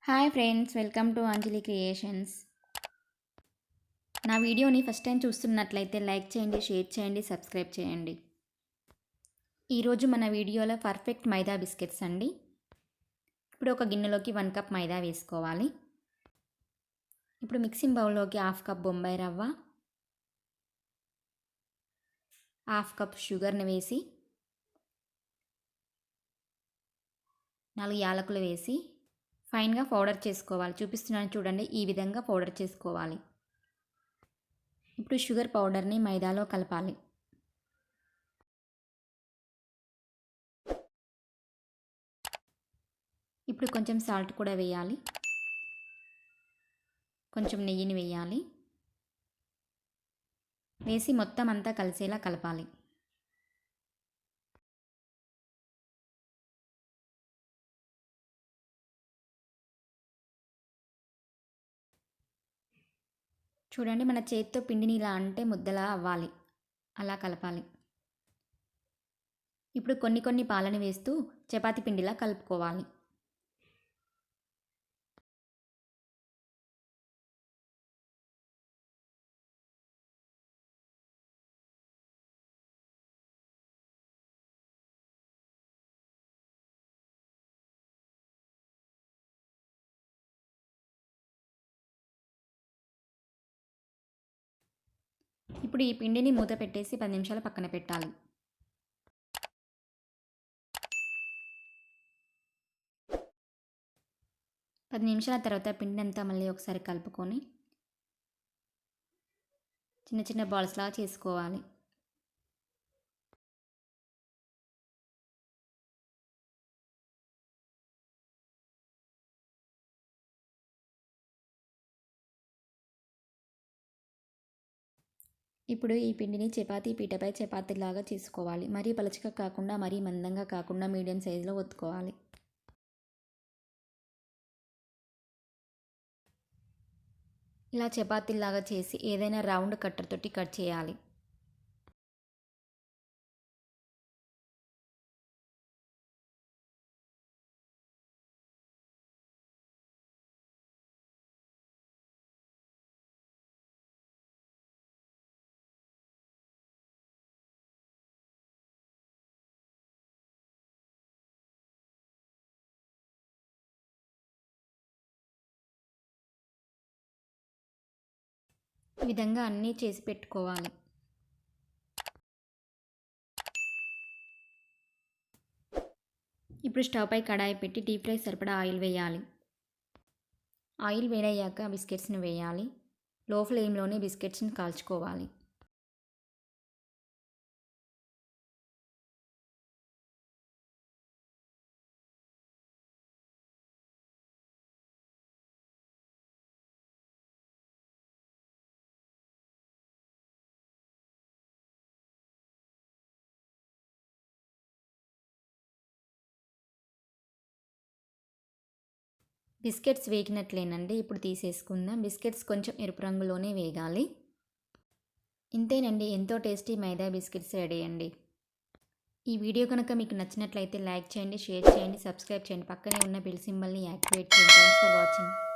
Hi friends, welcome to Anjali creations. నా వీడియోని first time చూస్తున్నట్లయితే లైక్ చేయండి, షేర్ చేయండి, సబ్స్క్రైబ్ చేయండి. ఈరోజు మన వీడియోలో పర్ఫెక్ట్ మైదా బిస్కెట్స్ అండి. ఇప్పుడు ఒక గిన్నెలోకి 1 కప్ మైదా వేసుకోవాలి. ఇప్పుడు మిక్సింగ్ బౌల్లోకి 1/2 కప్ బొంబాయి రవ్వ, 1/2 కప్ షుగర్ని వేసి 4 యాలకులు వేసి ఫైన్గా పౌడర్ చేసుకోవాలి. చూపిస్తున్నాను చూడండి, ఈ విధంగా పౌడర్ చేసుకోవాలి. ఇప్పుడు షుగర్ పౌడర్ని మైదాలో కలపాలి. ఇప్పుడు కొంచెం సాల్ట్ కూడా వేయాలి. కొంచెం నెయ్యిని వేయాలి. వేసి మొత్తం అంతా కలిసేలా కలపాలి. చూడండి, మన చేతితో పిండిని ఇలా అంటే ముద్దలా అవ్వాలి, అలా కలపాలి. ఇప్పుడు కొన్ని కొన్ని పాలను వేస్తూ చపాతీ పిండిలా కలుపుకోవాలి. ఇప్పుడు ఈ పిండిని మూత పెట్టేసి 10 నిమిషాలు పక్కన పెట్టాలి. పది నిమిషాల తర్వాత పిండి అంతా మళ్ళీ ఒకసారి కలుపుకొని చిన్న చిన్న బాల్స్లా చేసుకోవాలి. ఇప్పుడు ఈ పిండిని చపాతీ పీటపై చపాతీలాగా చేసుకోవాలి. మరీ పలుచగా కాకుండా మరీ మందంగా కాకుండా మీడియం సైజులో ఒత్తుకోవాలి. ఇలా చపాతీలాగా చేసి ఏదైనా రౌండ్ కట్టర్ తోటి కట్ చేయాలి. ఈ విధంగా అన్నీ చేసి పెట్టుకోవాలి. ఇప్పుడు స్టవ్ పై కడాయి పెట్టి డీప్ ఫ్రై సరిపడా ఆయిల్ వేయాలి. ఆయిల్ వేడయ్యాక బిస్కెట్స్ని వేయాలి. లో ఫ్లేమ్లోనే బిస్కెట్స్ని కాల్చుకోవాలి. బిస్కెట్స్ వేగినట్లేనండి. ఇప్పుడు తీసేసుకుందాం. బిస్కెట్స్ కొంచెం ఎరుపు రంగులోనే వేగాలి. ఇంతేనండి, ఎంతో టేస్టీ మైదా బిస్కెట్స్ రెడీ అండి. ఈ వీడియో కనుక మీకు నచ్చినట్లయితే లైక్ చేయండి, షేర్ చేయండి, సబ్స్క్రైబ్ చేయండి. పక్కనే ఉన్న బెల్ సింబల్ని యాక్టివేట్ చేయండి. Thanks for watching.